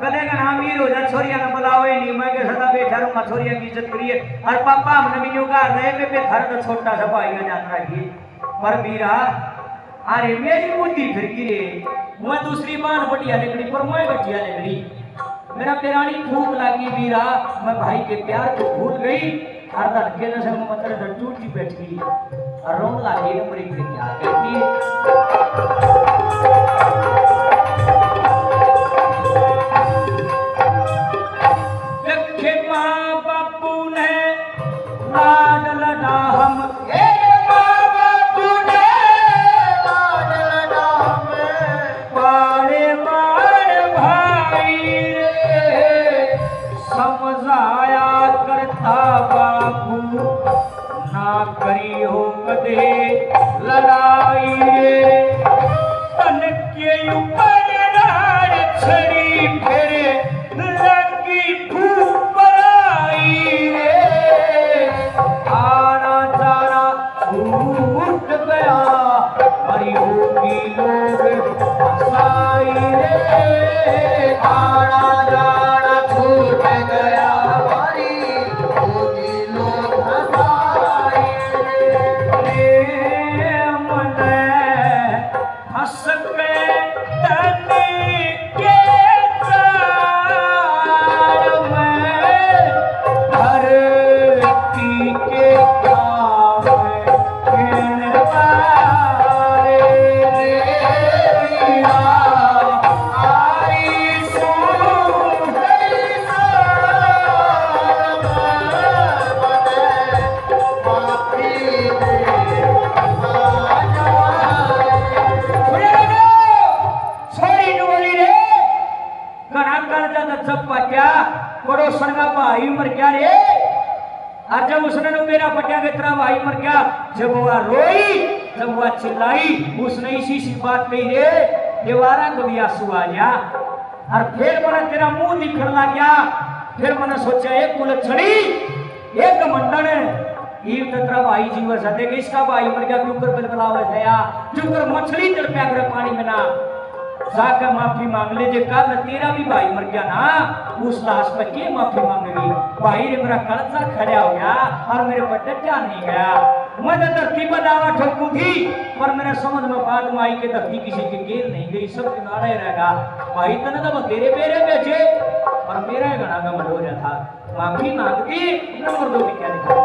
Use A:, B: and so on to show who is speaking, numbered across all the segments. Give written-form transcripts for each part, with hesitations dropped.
A: कदे का नाम हीरो जा छोरिया ने बुलावे नहीं मैं के सदा बैठा रहूंगा छोरिया की इज्जत करिए और पापा हमने भी न्यूगा रहे में पे घर तो छोटा सा भाई का जान रखिए पर बीरा अरे मेरी बुद्धि फिर गिरे मैं दूसरी बार बढ़िया निकली पर मैं बढ़िया निकली मेरा पेरानी भूख लगी बीरा मैं भाई के प्यार को भूल गई और धड़के से मतलब टूटी बैठ गई और रोन लगी नंबर एक क्या कहती लड़ाई रे तन के ऊपर राड छड़ी फेरे लगी फूफराई रे आना जाना छूट गया हरी होगी लोग हंसाई रे आना जाना छूट गया हरी होगी लोग हंसाई पड़ोसन का भाई मर गया रे और जब उसने मेरा पटिया के तरह भाई मर गया जब वह रोई जब वह चिल्लाई उसने इसी सी बात कही रे दीवारा को भी आंसू आ गया और फिर मैंने तेरा मुंह दिखने लग गया फिर मैंने सोचा एक कुलच्छड़ी एक मंडन ईव तत्रा भाई जीव सदे इसका भाई मर गया क्यों कर बलबलावे गया क्यों कर मछली तड़पया करे पानी में ना जाकर माफी मांग ले जे कल तेरा भी भाई मर गया ना उस लाश पे के माफी मांगेगी भाई रे मेरा कर्जा खड़ा हो गया और मेरे पर डटा नहीं गया मैं तो धरती पर दावा ठोकूंगी पर मेरे समझ में बात में आई के धरती किसी के गेर नहीं गई सब किनारे रहेगा भाई तने तो तेरे मेरे बेचे और मेरा गणा का मर हो रहा था माफी मांगती नंबर 2 भी क्या लिखा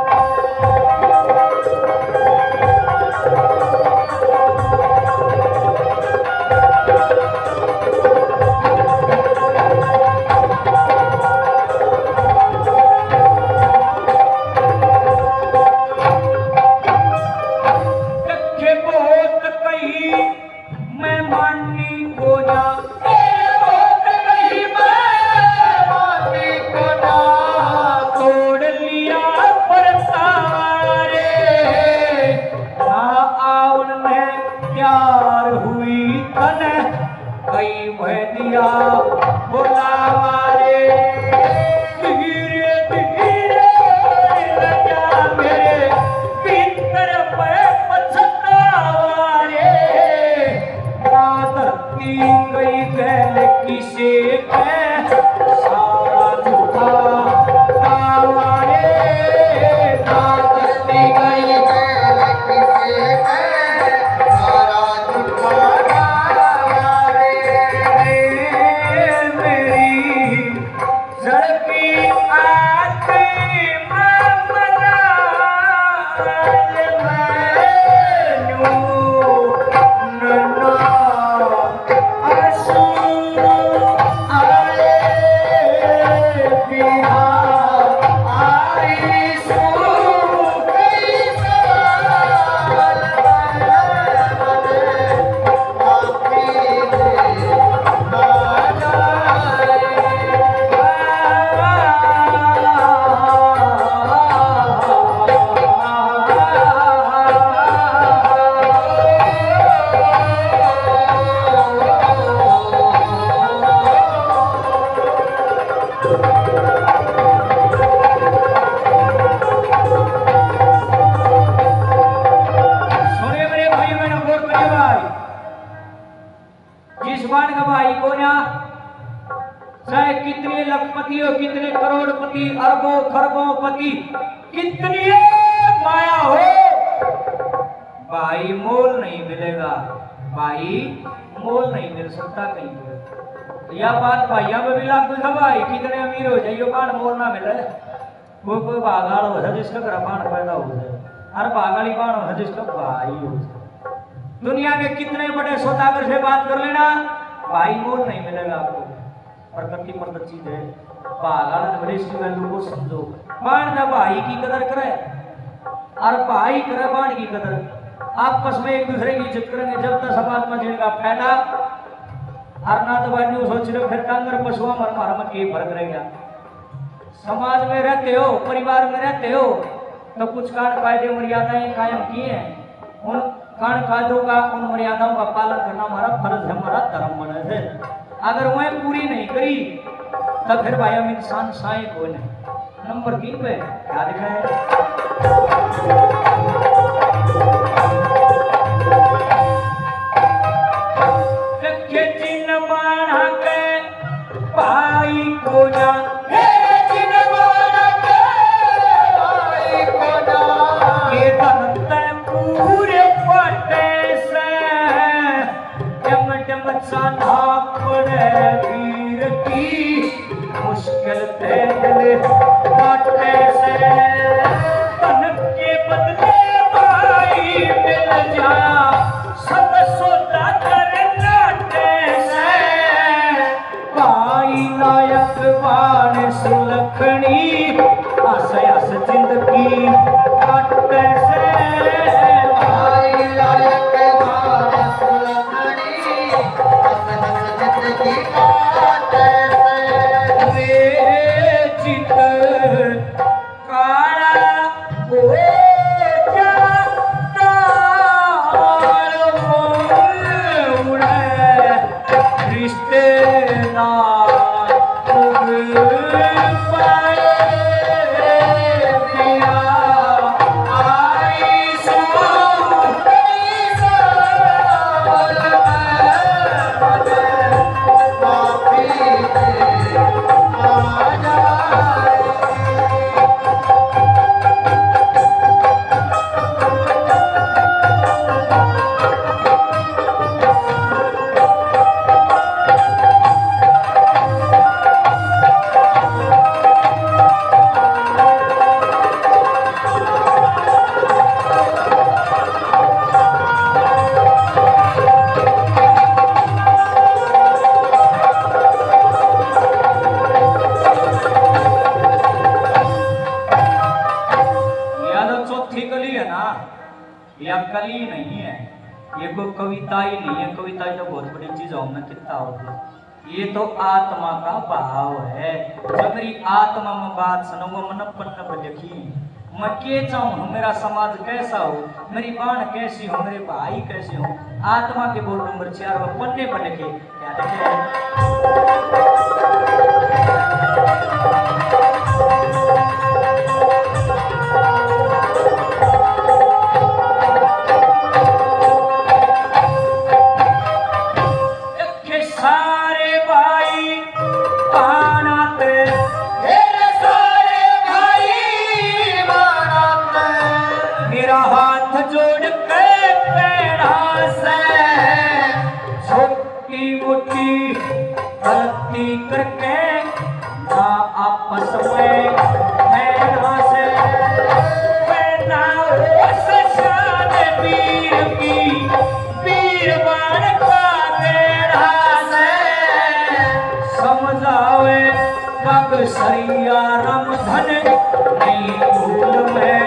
A: चाहे कितने लखपति हो, कितने करोड़पति, अरबों खरबों पति, कितनी माया हो, भाई मोल नहीं मिलेगा। भाई मोल नहीं मिल सकता कहीं पर। यह बात भाइयों में भी लागू है। भाई कितने अमीर हो जाइए, बाण मोल ना मिले। कोई बागाड़ हो जाए जिसका घर बाण पैदा हो जाए, हर बागाड़ी बाण हो जिसका भाई हो जाए। दुनिया के कितने बड़े सौदागर से बात कर लेना, भाई मोल नहीं मिलेगा आपको। प्रकृति प्रदत्त चीज है। बागाड़ बड़े इसकी वैल्यू को समझो। बाण ना भाई की कदर करे और भाई करे बाण की कदर। आपस में एक दूसरे की इज्जत करेंगे जब तक समाज में जिनका फायदा अरनाथ बाजू सोच रहे फिर कांगर पशुआ मर मार में के फर्क रह गया। समाज में रहते हो, परिवार में रहते हो तो कुछ कान कायदे मर्यादाएं कायम किए हैं। उन कान कायदों का, उन मर्यादाओं का पालन करना हमारा फर्ज है, हमारा धर्म बना है। अगर वह पूरी नहीं करी तब फिर भाई हम इंसान साए को नहीं। नंबर 3 पे क्या लिखा है? भाई को ना वीर की मुश्किल पैदल बाटे से तन के बदले भाई मिल जा सब सौदा कर नाटे से भाई नायक बाण सुलखनी आस आस जिंदगी बाटे से भाई नायक बाण सुलखनी या कली नहीं है, ये कोई कविता ही नहीं है। कविता तो बहुत बड़ी चीज हमने कितना होगी। ये तो आत्मा का भाव है। जब मेरी आत्मा में बात सुनो वो मन पन्न लिखी मैं के चाहूँ, मेरा समाज कैसा हो, मेरी बाण कैसी हो, मेरे भाई कैसे हो। आत्मा के बोल नंबर 4 में पन्ने पर लिखे क्या लिखे? गलती करके ना आपस में है से ना वीर की वीर बाण का बेड़ा से समझावे कब सरिया रम धन नहीं भूल में